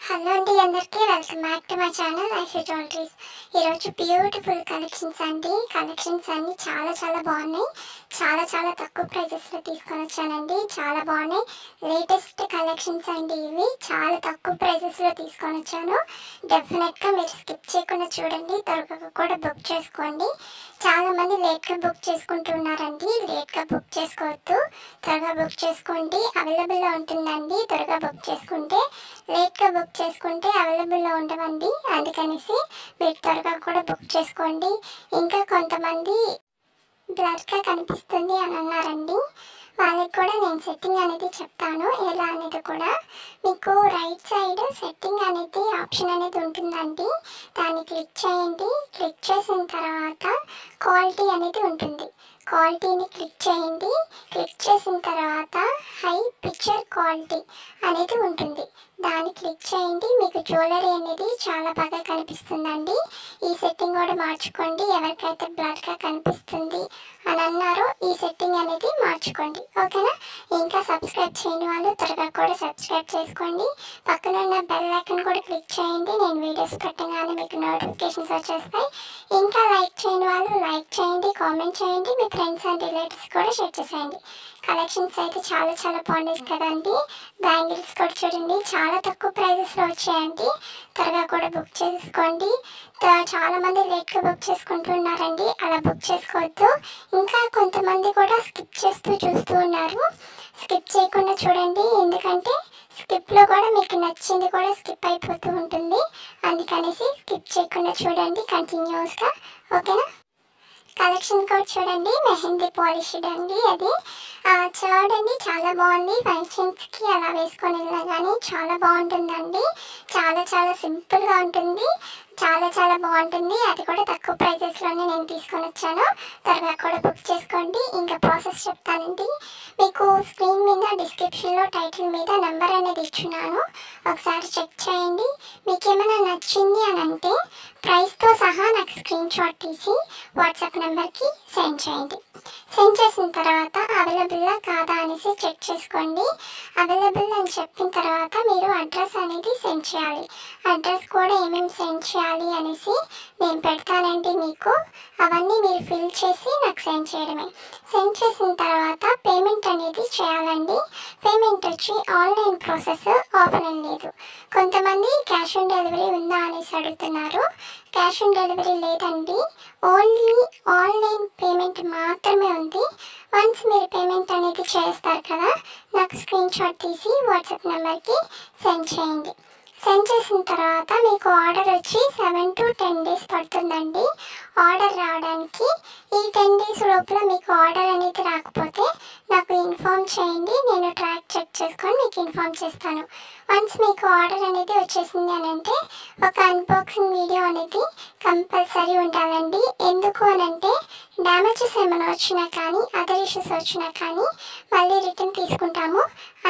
Hello అండి అందరికీ welcome back to my channel Aishu jewelleries. ఈరోజు బ్యూటిఫుల్ కలెక్షన్స్ అండి. కలెక్షన్స్ అన్నీ చాలా బాగున్నాయి. చాలా తక్కువ ప్రైజెస్లో తీసుకొని వచ్చానండి. చాలా బాగున్నాయి. లేటెస్ట్ కలెక్షన్స్ అండి. ఇవి చాలా తక్కువ ప్రైజెస్లో తీసుకొని వచ్చాను. డెఫినెట్గా మీరు స్కిప్ చేయకుండా చూడండి. త్వరగా కూడా బుక్ చేసుకోండి. చాలామంది లేట్గా బుక్ చేసుకుంటున్నారండి. లేట్గా బుక్ చేసుకోవద్దు, త్వరగా బుక్ చేసుకోండి. అవైలబుల్లో ఉంటుందండి. త్వరగా బుక్ చేసుకుంటే, లేట్గా బుక్ చేసుకుంటే అవైలబుల్లో ఉండవండి. అందుకనేసి మీరు త్వరగా కూడా బుక్ చేసుకోండి. ఇంకా కొంతమంది బ్లర్గా కనిపిస్తుంది అని అన్నారండి. వాళ్ళకి కూడా నేను సెట్టింగ్ అనేది చెప్తాను, ఎలా అనేది కూడా. మీకు రైట్ సైడ్ సెట్టింగ్ అనేది ఆప్షన్ అనేది ఉంటుందండి. దాన్ని క్లిక్ చేయండి. క్లిక్ చేసిన తర్వాత క్వాలిటీ అనేది ఉంటుంది. క్వాలిటీని క్లిక్ చేయండి. క్లిక్ చేసిన తర్వాత హై పిక్చర్ క్వాలిటీ అనేది ఉంటుంది. దాన్ని క్లిక్ చేయండి. మీకు జ్యువెలరీ అనేది చాలా బాగా కనిపిస్తుందండి. ఈ సెట్టింగ్ కూడా మార్చుకోండి. ఎవరికైతే బ్లర్గా కనిపిస్తుంది అని అన్నారో ఈ సెట్టింగ్ అనేది మార్చుకోండి, ఓకేనా. ఇంకా సబ్స్క్రైబ్ చేయని వాళ్ళు త్వరగా కూడా సబ్స్క్రైబ్ చేసుకోండి. పక్కన ఉన్న బెల్ ఐకాన్ కూడా క్లిక్ చేయండి. నేను వీడియోస్ పెట్టగానే మీకు నోటిఫికేషన్స్ వచ్చేస్తాయి. ఇంకా లైక్ చేయని వాళ్ళు లైక్ చేయండి, కామెంట్ చేయండి, మీ ఫ్రెండ్స్ అండ్ రిలేటివ్స్ కూడా షేర్ చేసేయండి. కలెక్షన్స్ అయితే చాలా బాగున్నాయి కదండి. బ్యాంగిల్స్ కూడా చూడండి, చాలా తక్కువ ప్రైజెస్లో వచ్చాయండి. త్వరగా కూడా బుక్ చేసుకోండి. చాలామంది లేట్గా బుక్ చేసుకుంటున్నారండి. అలా బుక్ చేసుకోవద్దు. ఇంకా కొంతమంది కూడా స్కిప్ చేస్తూ చూస్తూ ఉన్నారు. స్కిప్ చేయకుండా చూడండి, ఎందుకంటే స్కిప్లో కూడా మీకు నచ్చింది కూడా స్కిప్ అయిపోతూ ఉంటుంది. అందుకనేసి స్కిప్ చేయకుండా చూడండి కంటిన్యూస్గా, ఓకేనా. కలెక్షన్ కూడా చూడండి, మెహందీ పాలిష్డ్ అండి. అది చూడండి, చాలా బాగుంది. ఫంక్షన్స్కి అలా వేసుకొని వెళ్ళినా కానీ చాలా బాగుంటుందండి. చాలా సింపుల్గా ఉంటుంది. చాలా బాగుంటుంది. అది కూడా తక్కువ ప్రైజెస్లోనే నేను తీసుకొని వచ్చాను. త్వరగా కూడా బుక్ చేసుకోండి. ఇంకా ప్రాసెస్ చెప్తానండి. మీకు స్క్రీన్ మీద డిస్క్రిప్షన్లో టైటిల్ మీద నెంబర్ అనేది ఇచ్చున్నాను. ఒకసారి చెక్ చేయండి. మీకు ఏమైనా నచ్చింది అని అంటే ప్రైస్తో సహా నాకు స్క్రీన్ షాట్ తీసి వాట్సాప్ నెంబర్కి సెండ్ చేయండి. సెండ్ చేసిన తర్వాత అవైలబుల్లా కాదా అనేసి చెక్ చేసుకోండి. అవైలబుల్ అని చెప్పిన తర్వాత మీరు అడ్రస్ అనేది సెండ్ చేయాలి. అడ్రస్ కూడా ఏమేమి సెండ్ చేయాలి అనేసి నేను పెడతానండి మీకు. అవన్నీ మీరు ఫిల్ చేసి నాకు సెండ్ చేయడమే. సెండ్ చేసిన తర్వాత పేమెంట్ అనేది చేయాలండి. పేమెంట్ వచ్చి ఆన్లైన్ ప్రాసెస్, ఆఫ్లైన్ లేదు. కొంతమంది క్యాష్ ఆన్ డెలివరీ ఉందా అనేసి అడుగుతున్నారు. క్యాష్ ఆన్ డెలివరీ లేదండి. ఓన్లీ ఆన్లైన్ పేమెంట్ మాత్రమే ఉంది. వన్స్ మీరు పేమెంట్ అనేది చేస్తారు కదా, నాకు స్క్రీన్ షాట్ తీసి వాట్సాప్ నెంబర్కి సెండ్ చేయండి. సెండ్ చేసిన తర్వాత మీకు ఆర్డర్ వచ్చి 7 to 10 days పడుతుందండి ఆర్డర్ రావడానికి. ఈ 10 days లోపల మీకు ఆర్డర్ అనేది రాకపోతే నాకు ఇన్ఫామ్ చేయండి. నేను ట్రాక్ చెక్ చేసుకొని మీకు ఇన్ఫామ్ చేస్తాను. వన్స్ మీకు ఆర్డర్ అనేది వచ్చేసింది అని అంటే ఒక అన్బాక్సింగ్ వీడియో అనేది కంపల్సరీ ఉండాలండి. ఎందుకు అని అంటే డ్యామేజెస్ ఏమైనా వచ్చినా కానీ, అదర్ ఇష్యూస్ వచ్చినా కానీ మళ్ళీ రిటర్న్ తీసుకుంటాము.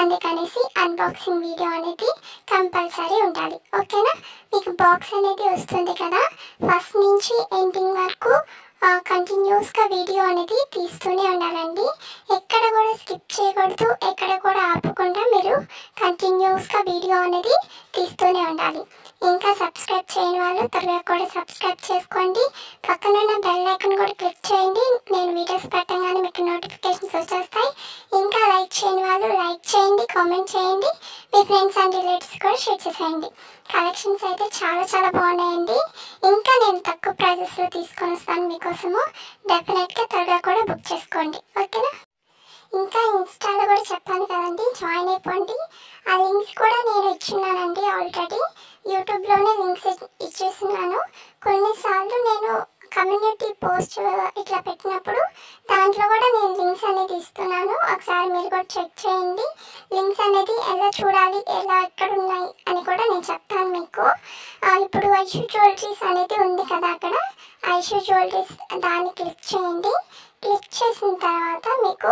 అందుకనేసి అన్బాక్సింగ్ వీడియో అనేది కంపల్సరీ ఉండాలి, ఓకేనా. మీకు బాక్స్ అనేది వస్తుంది కదా, ఫస్ట్ నుంచి ఎండింగ్ వరకు కంటిన్యూస్గా వీడియో అనేది తీస్తూనే ఉండాలండి. ఎక్కడ కూడా స్కిప్ చేయకూడదు, ఎక్కడ కూడా ఆపకుండా మీరు కంటిన్యూస్గా వీడియో అనేది తీస్తూనే ఉండాలి. ఇంకా సబ్స్క్రైబ్ చేయని వాళ్ళు త్వరగా కూడా సబ్స్క్రైబ్ చేసుకోండి. పక్కన ఉన్న బెల్ ఐకాన్ కూడా క్లిక్ చేయండి. నేను వీడియోస్ పెట్టగానే మీకు నోటిఫికేషన్స్ వచ్చేస్తాయి. ఇంకా లైక్ చేయని వాళ్ళు లైక్ చేయండి, కామెంట్ చేయండి, మీ ఫ్రెండ్స్ అండ్ రిలేటివ్స్ కూడా షేర్ చేసేయండి. కలెక్షన్స్ అయితే చాలా బాగున్నాయండి. ఇంకా నేను తక్కువ ప్రైజెస్లో తీసుకొని వస్తాను మీకోసము. డెఫినెట్గా త్వరగా కూడా బుక్ చేసుకోండి, ఓకేనా. ఇంకా ఇన్స్టాలో కూడా చెప్పాను కదండి, జాయిన్ అయిపోండి. ఆ లింక్స్ కూడా నేను ఇచ్చున్నానండి ఆల్రెడీ. యూట్యూబ్లోనే లింక్స్ ఇచ్చేస్తున్నాను. కొన్నిసార్లు నేను కమ్యూనిటీ పోస్ట్ ఇట్లా పెట్టినప్పుడు దాంట్లో కూడా నేను లింక్స్ అనేది ఇస్తున్నాను. ఒకసారి మీరు కూడా చెక్ చేయండి. లింక్స్ అనేది ఎలా చూడాలి, ఎలా ఎక్కడ ఉన్నాయి అని కూడా నేను చెప్తాను మీకు. ఇప్పుడు ఐషు జ్యువెలరీస్ అనేది ఉంది కదా, అక్కడ ఐషు జ్యువెలరీస్ దాన్ని క్లిక్ చేయండి. క్లిక్ చేసిన తర్వాత మీకు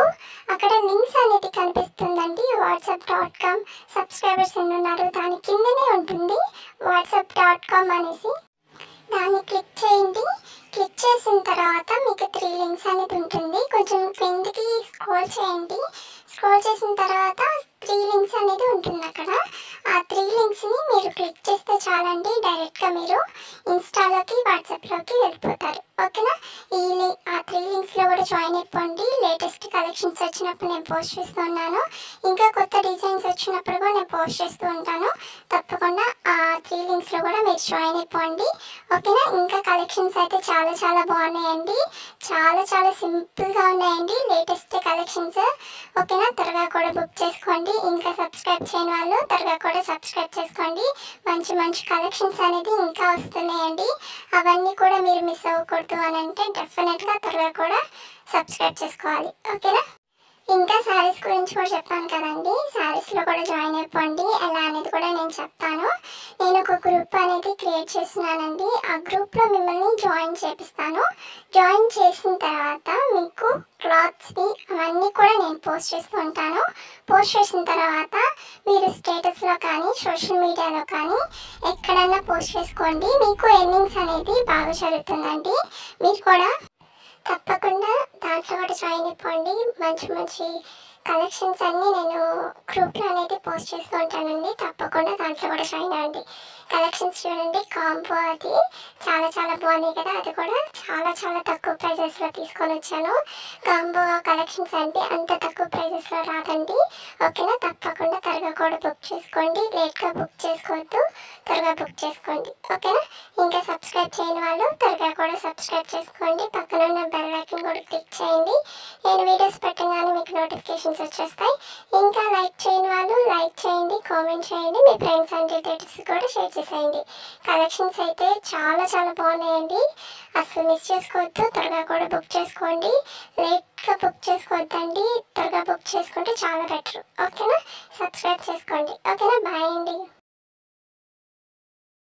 అక్కడ లింక్స్ అనేది కనిపిస్తుందండి. whatsapp.com సబ్స్క్రైబర్స్ ఎన్ని ఉన్నారు దాని కిందనే ఉంటుంది whatsapp.com అనేసి. దాన్ని క్లిక్ చేయండి. క్లిక్ చేసిన తర్వాత మీకు 3 లింక్స్ అనేది ఉంటుంది. కొంచెం కిందకి స్క్రోల్ చేయండి. స్క్రోల్ చేసిన తర్వాత 3 లింక్స్ అనేది ఉంటుంది అక్కడ. ఆ 3 లింక్స్ని మీరు క్లిక్ చేస్తే చాలండి, డైరెక్ట్గా మీరు ఇన్స్టాలోకి వాట్సాప్లోకి వెళ్ళిపోతారు. ఓకేనా? ఆ 3 లింక్స్లో కూడా జాయిన్ అయిపోండి. లేటెస్ట్ కలెక్షన్స్ వచ్చినప్పుడు నేను పోస్ట్ చేస్తూ ఉన్నాను. ఇంకా కొత్త డిజైన్స్ వచ్చినప్పుడు కూడా నేను పోస్ట్ చేస్తూ ఉంటాను. తప్పకుండా ఆ 3 లింక్స్లో కూడా మీరు జాయిన్ అయిపోండి. ఓకేనా? ఇంకా కలెక్షన్స్ అయితే చాలా చాలా బాగున్నాయండి. చాలా చాలా సింపుల్గా ఉన్నాయండి లేటెస్ట్ కలెక్షన్స్. ఓకేనా? త్వరగా కూడా బుక్ చేసుకోండి. ఇంకా సబ్స్క్రైబ్ చేయని వాళ్ళు త్వరగా కూడా సబ్స్క్రైబ్ చేసుకోండి. మంచి మంచి కలెక్షన్స్ అనేది ఇంకా వస్తున్నాయండి. అవన్నీ కూడా మీరు మిస్ అవ్వకూడదు అని అంటే డెఫినెట్గా త్వరగా కూడా సబ్స్క్రైబ్ చేసుకోవాలి. ఓకేనా? ఇంకా శారీస్ గురించి కూడా చెప్పాను కదండి. శారీస్లో కూడా జాయిన్ అయిపోండి. ఎలా అనేది కూడా నేను చెప్తాను. నేను ఒక గ్రూప్ అనేది క్రియేట్ చేస్తున్నానండి. ఆ గ్రూప్లో మిమ్మల్ని జాయిన్ చేపిస్తాను. జాయిన్ చేసిన తర్వాత మీకు క్లాత్స్ని అవన్నీ కూడా నేను పోస్ట్ చేస్తూ ఉంటాను. పోస్ట్ చేసిన తర్వాత మీరు స్టేటస్లో కానీ సోషల్ మీడియాలో కానీ ఎక్కడన్నా పోస్ట్ చేసుకోండి. మీకు ఎర్నింగ్స్ అనేది బాగా జరుగుతుందండి. మీరు కూడా తప్పకుండా దాంట్లో కూడా జాయిన్ అయిపోండి. మంచి మంచి కలెక్షన్స్ అన్నీ నేను గ్రూప్లో అనేది పోస్ట్ చేస్తూ ఉంటానండి. తప్పకుండా దాంట్లో కూడా జాయిన్ అవ్వండి. కలెక్షన్స్ చూడండి, కాంబో అది చాలా చాలా బాగున్నాయి కదా. అది కూడా చాలా చాలా తక్కువ ప్రైజెస్లో తీసుకొని వచ్చాను. కాంబో కలెక్షన్స్ అంటే అంత తక్కువ ప్రైజెస్లో రాదండి. ఓకేనా? తప్పకుండా త్వరగా కూడా బుక్ చేసుకోండి. లేట్గా బుక్ చేసుకోవద్దు, త్వరగా బుక్ చేసుకోండి. ఓకేనా? ఇంకా సబ్స్క్రైబ్ చేయని వాళ్ళు త్వరగా కూడా సబ్స్క్రైబ్ చేసుకోండి. పక్కన ఉన్న బెల్ ఐకాన్ కూడా క్లిక్ చేయండి. నేను వీడియోస్ పెట్టగానే మీకు నోటిఫికేషన్స్ వచ్చేస్తాయి. ఇంకా లైక్ చేయని వాళ్ళు లైక్ చేయండి, కామెంట్ చేయండి, మీ ఫ్రెండ్స్ అండ్ రిలేటివ్స్ కూడా షేర్ చేసేయండి. కలెక్షన్స్ అయితే చాలా చాలా బాగున్నాయండి. అసలు మిస్ చేసుకోవద్దు, త్వరగా కూడా బుక్ చేసుకోండి. లేట్గా బుక్ చేసుకోవద్దండి, త్వరగా బుక్ చేసుకుంటే చాలా బెటర్. ఓకేనా? సబ్స్క్రైబ్ చేసుకోండి. ఓకేనా? బాయ్ అండి.